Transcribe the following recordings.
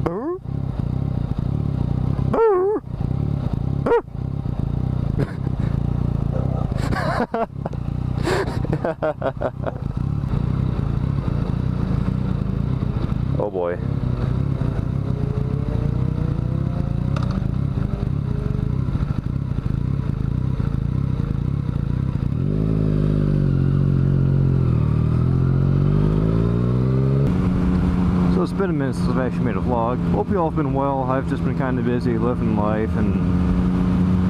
Oh boy. So it's been a minute since I've actually made a vlog. Hope you all have been well. I've just been kind of busy living life, and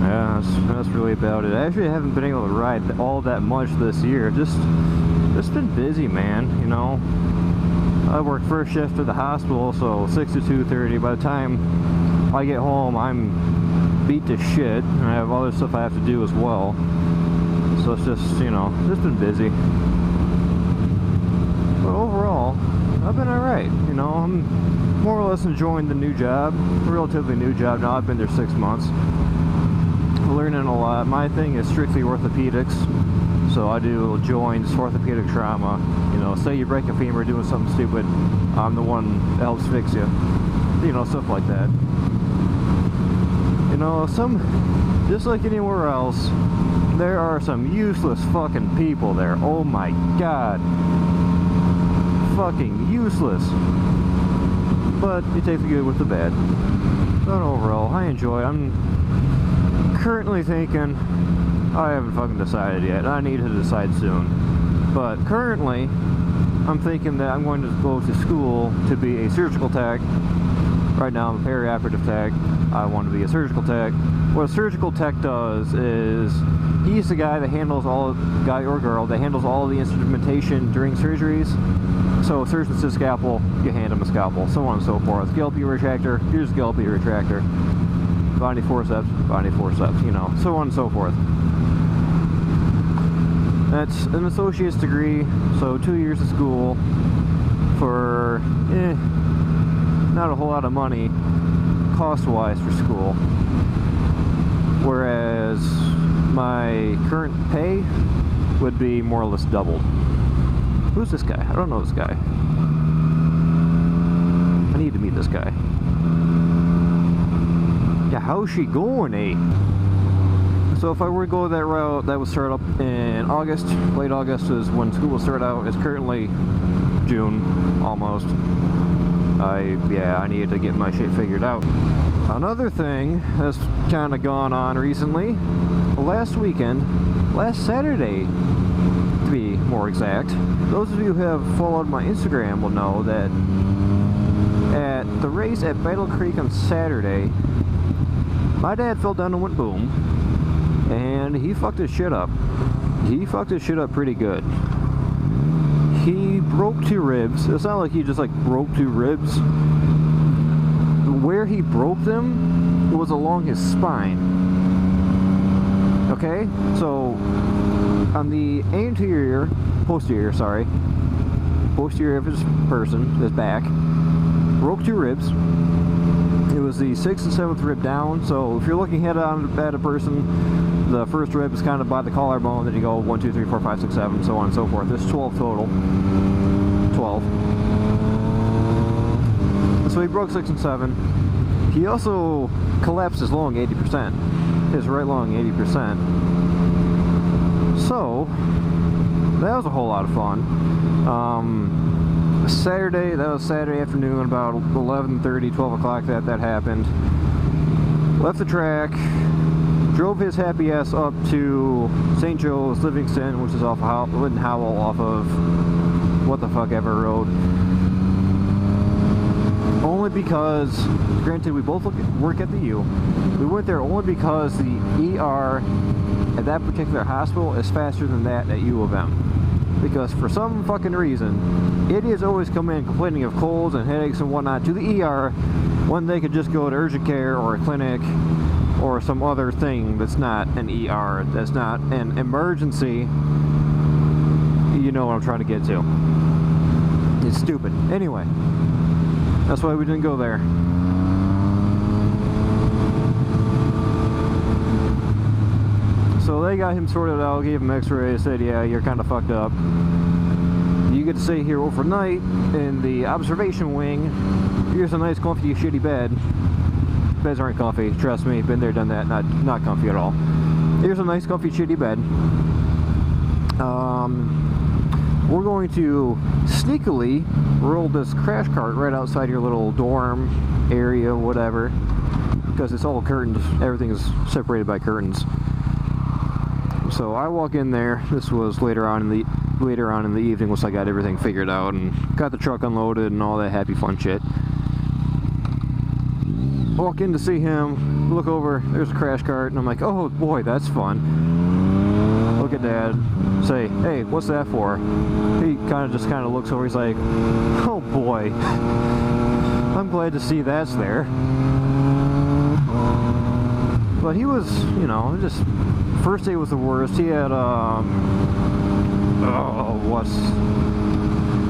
yeah, that's really about it. I actually haven't been able to ride all that much this year. Just been busy, man, you know. I work first shift at the hospital, so 6 to 2:30. By the time I get home, I'm beat to shit, and I have other stuff I have to do as well. So it's just, you know, just been busy. But overall, I've been alright, you know. I'm more or less enjoying the new job. A relatively new job now. I've been there 6 months. Learning a lot. My thing is strictly orthopedics, so I do joints, orthopedic trauma. You know, say you break a femur doing something stupid, I'm the one that helps fix you. You know, stuff like that. You know, just like anywhere else, there are some useless fucking people there. Oh my god. Fucking useless. But you take the good with the bad. But overall, I enjoy it. I'm currently thinking, I haven't fucking decided yet. I need to decide soon. But currently, I'm thinking that I'm going to go to school to be a surgical tech. Right now I'm a perioperative tech. I want to be a surgical tech. What a surgical tech does is, he's the guy that handles guy or girl, that handles all the instrumentation during surgeries. So if surgeon says scalpel, you hand him a scalpel, so on and so forth. Scalpel retractor, here's scalpel retractor. Body forceps, you know, so on and so forth. That's an associate's degree, so 2 years of school for, not a whole lot of money, cost-wise for school. Whereas my current pay would be more or less doubled. Who's this guy? I don't know this guy. I need to meet this guy. Yeah, how's she going, eh? So if I were to go that route, that would start up in August. Late August is when school will start out. It's currently June, almost. I needed to get my shit figured out. Another thing that's kind of gone on recently, last Saturday, to be more exact, those of you who have followed my Instagram will know that at the race at Battle Creek on Saturday, my dad fell down and went boom, and he fucked his shit up. He fucked his shit up pretty good. He broke 2 ribs. It's not like he just like broke 2 ribs. Where he broke them, it was along his spine. Okay? So, on the posterior of his person, his back, broke 2 ribs. It was the 6th and 7th rib down, so if you're looking head on at a person, the first rib is kind of by the collarbone, then you go 1, 2, 3, 4, 5, 6, 7, so on and so forth. There's 12 total. 12. So he broke 6 and 7. He also collapsed his lung 80%. His right lung 80%. So, that was a whole lot of fun. That was Saturday afternoon, about 11:30, 12 o'clock that happened. Left the track, drove his happy ass up to St. Joe's, Livingston, which is off of Linden Howell, off of what the fuck ever road. Only because, granted, we both work at the U. We went there only because the ER at that particular hospital is faster than that at U of M. Because for some fucking reason, idiots always come in complaining of colds and headaches and whatnot to the ER when they could just go to urgent care or a clinic or some other thing that's not an ER, that's not an emergency. You know what I'm trying to get to. It's stupid. Anyway, that's why we didn't go there. So they got him sorted out, gave him x-ray, said, yeah, you're kind of fucked up. You get to stay here overnight in the observation wing. Here's a nice, comfy, shitty bed. Beds aren't comfy, trust me. Been there, done that. Not comfy at all. Here's a nice, comfy, shitty bed. We're going to sneakily roll this crash cart right outside your little dorm area, whatever, because it's all curtains. Everything is separated by curtains. So I walk in there. This was later on in the evening, once I got everything figured out and got the truck unloaded and all that happy fun shit. Walk in to see him, look over, there's a crash cart, and I'm like, oh boy, that's fun. Look at Dad, say, hey, what's that for? He kind of looks over, he's like, oh boy, I'm glad to see that's there. But he was, you know, just, first day was the worst. He had,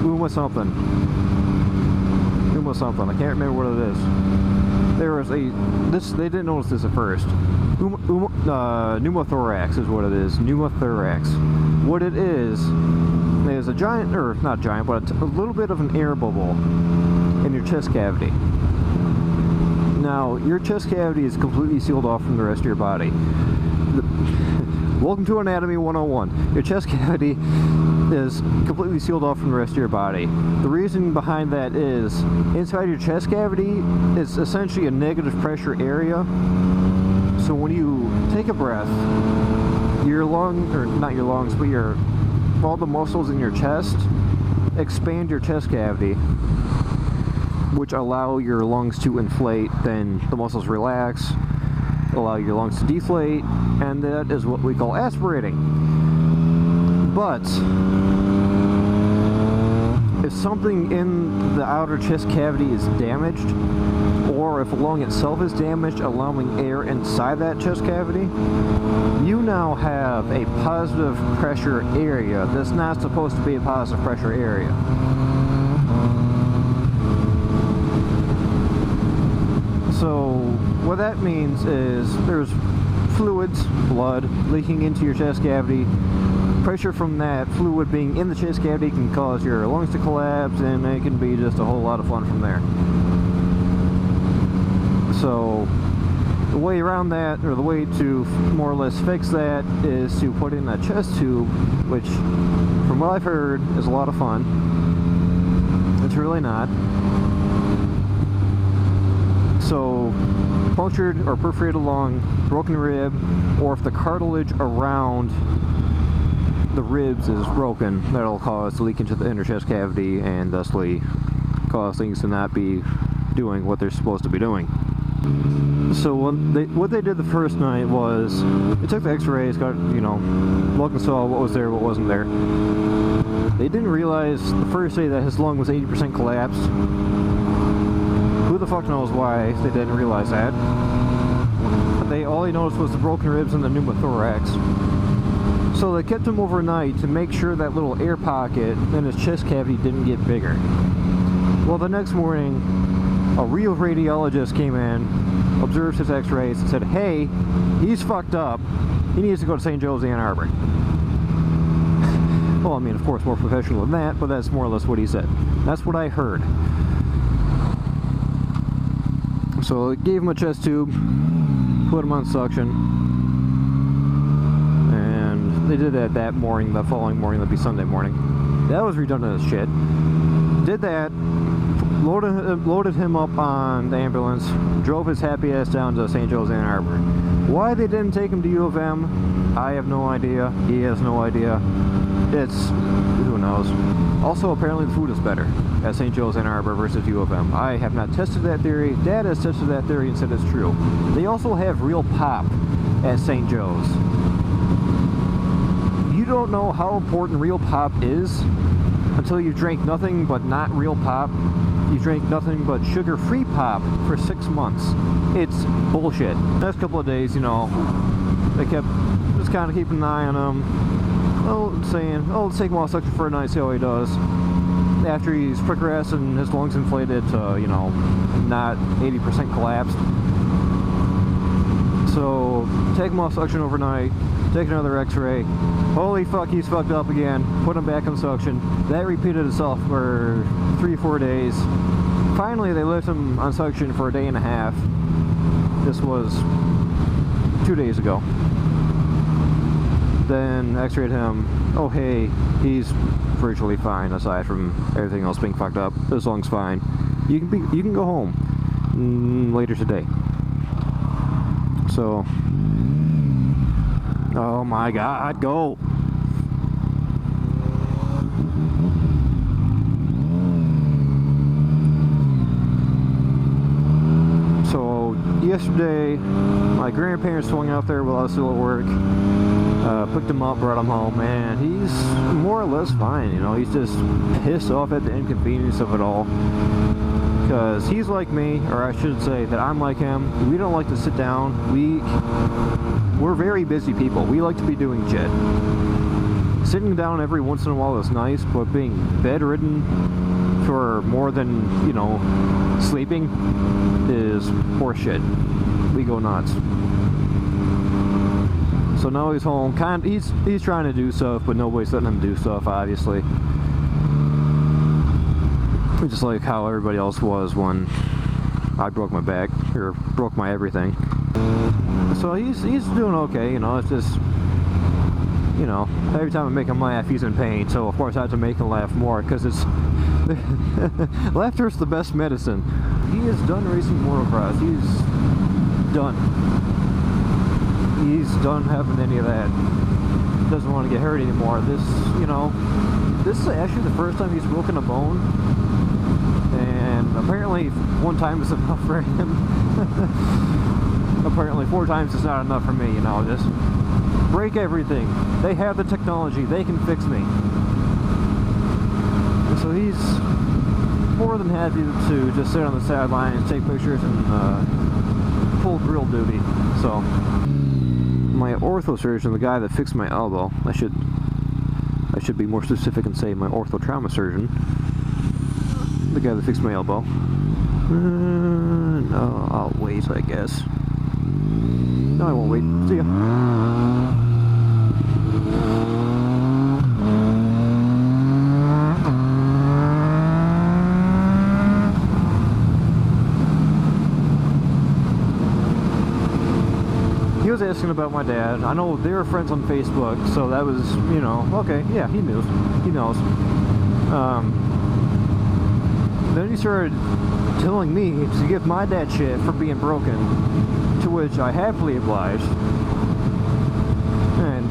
Uma something. I can't remember what it is. There was they didn't notice this at first. Pneumothorax is what it is. Pneumothorax. What it is a giant, or not giant, but a little bit of an air bubble in your chest cavity. Now, your chest cavity is completely sealed off from the rest of your body. Welcome to Anatomy 101. Your chest cavity is completely sealed off from the rest of your body. The reason behind that is, inside your chest cavity is essentially a negative pressure area. So when you take a breath, your not your lungs, but all the muscles in your chest expand your chest cavity, which allow your lungs to inflate. Then the muscles relax, allow your lungs to deflate, and that is what we call aspirating. But if something in the outer chest cavity is damaged, or if a lung itself is damaged, allowing air inside that chest cavity, you now have a positive pressure area that's not supposed to be a positive pressure area. So what that means is there's fluids, blood, leaking into your chest cavity. Pressure from that fluid being in the chest cavity can cause your lungs to collapse, and it can be just a whole lot of fun from there. So the way around that, or the way to more or less fix that, is to put in a chest tube, which from what I've heard is a lot of fun. It's really not. So punctured or perforated lung, broken rib, or if the cartilage around the ribs is broken, that'll cause leak into the inner chest cavity and thusly cause things to not be doing what they're supposed to be doing. So what they did the first night was they took the x-rays, got, you know, looked and saw what was there, what wasn't there. They didn't realize the first day that his lung was 80% collapsed. Who the fuck knows why they didn't realize that? All they noticed was the broken ribs and the pneumothorax. So they kept him overnight to make sure that little air pocket in his chest cavity didn't get bigger. Well, the next morning, a real radiologist came in, observed his x-rays, and said, hey, he's fucked up. He needs to go to St. Joe's, Ann Arbor. Well, I mean, of course, more professional than that, but that's more or less what he said. That's what I heard. So they gave him a chest tube, put him on suction, and they did that morning. The following morning, that'd be Sunday morning. That was redundant as shit. Did that, loaded him up on the ambulance, drove his happy ass down to St. Joe's, Ann Arbor. Why they didn't take him to U of M, I have no idea. He has no idea. Who knows. Also, apparently the food is better at St. Joe's, Ann Arbor versus U of M. I have not tested that theory. Dad has tested that theory and said it's true. They also have real pop at St. Joe's. You don't know how important real pop is until you drank nothing but not real pop. You drank nothing but sugar-free pop for 6 months. It's bullshit. Last couple of days, you know, they kept just kind of keeping an eye on him. Oh, saying, oh, let's take him off suction for a night, see how he does. After he's progressed and his lungs inflated to, you know, not 80% collapsed. So, take him off suction overnight, take another x-ray. Holy fuck, he's fucked up again. Put him back on suction. That repeated itself for 3-4 days. Finally, they left him on suction for a day and a half. This was 2 days ago. Then x-rayed him. Oh hey, he's virtually fine aside from everything else being fucked up. This lung's fine. You can go home later today. So, oh my God, go! So yesterday, my grandparents swung out there while I was still at work. Picked him up, brought him home, and he's more or less fine. You know, he's just pissed off at the inconvenience of it all. Because he's like me, or I should say that I'm like him. We don't like to sit down. We're very busy people. We like to be doing shit. Sitting down every once in a while is nice, but being bedridden for more than, you know, sleeping is horseshit. We go nuts. So now he's home. He's trying to do stuff, but nobody's letting him do stuff, obviously. Just like how everybody else was when I broke my back, or broke my everything. So he's doing okay, you know. It's just, you know, every time I make him laugh, he's in pain. So of course I have to make him laugh more, because it's laughter's the best medicine. He is done racing motocross. He's done. He's done having any of that. Doesn't want to get hurt anymore. This, you know, this is actually the first time he's broken a bone. And apparently 1 time is enough for him. Apparently 4 times is not enough for me, you know. Just break everything. They have the technology. They can fix me. And so he's more than happy to just sit on the sidelines, take pictures, and full grill duty. So my ortho surgeon, the guy that fixed my elbow, I should be more specific and say my ortho trauma surgeon, the guy that fixed my elbow. No, I'll wait, I guess. No, I won't wait. See ya. He was asking about my dad. I know they were friends on Facebook, so that was, you know, okay, yeah, he knew. He knows. Then he started telling me to give my dad shit for being broken, to which I happily obliged, and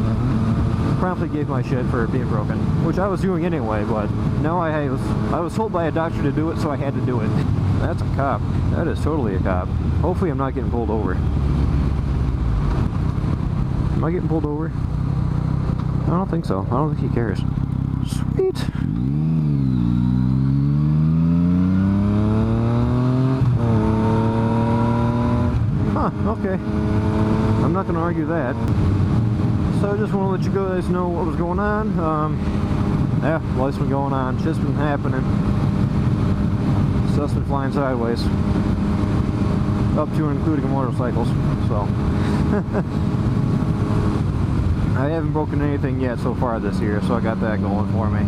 promptly gave my shit for being broken, which I was doing anyway, but now I was told by a doctor to do it, so I had to do it. That's a cop. That is totally a cop. Hopefully I'm not getting pulled over. Am I getting pulled over? I don't think so. I don't think he cares. Sweet. Huh, okay. I'm not going to argue that. So I just want to let you guys know what was going on. Yeah, life's been going on. Shit's been happening. Stuff's been flying sideways. Up to and including motorcycles. So. I haven't broken anything yet so far this year, so I got that going for me.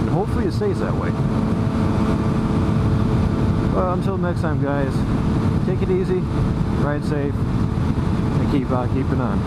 And hopefully it stays that way. Well, until next time, guys, take it easy, ride safe, and keep on keeping on.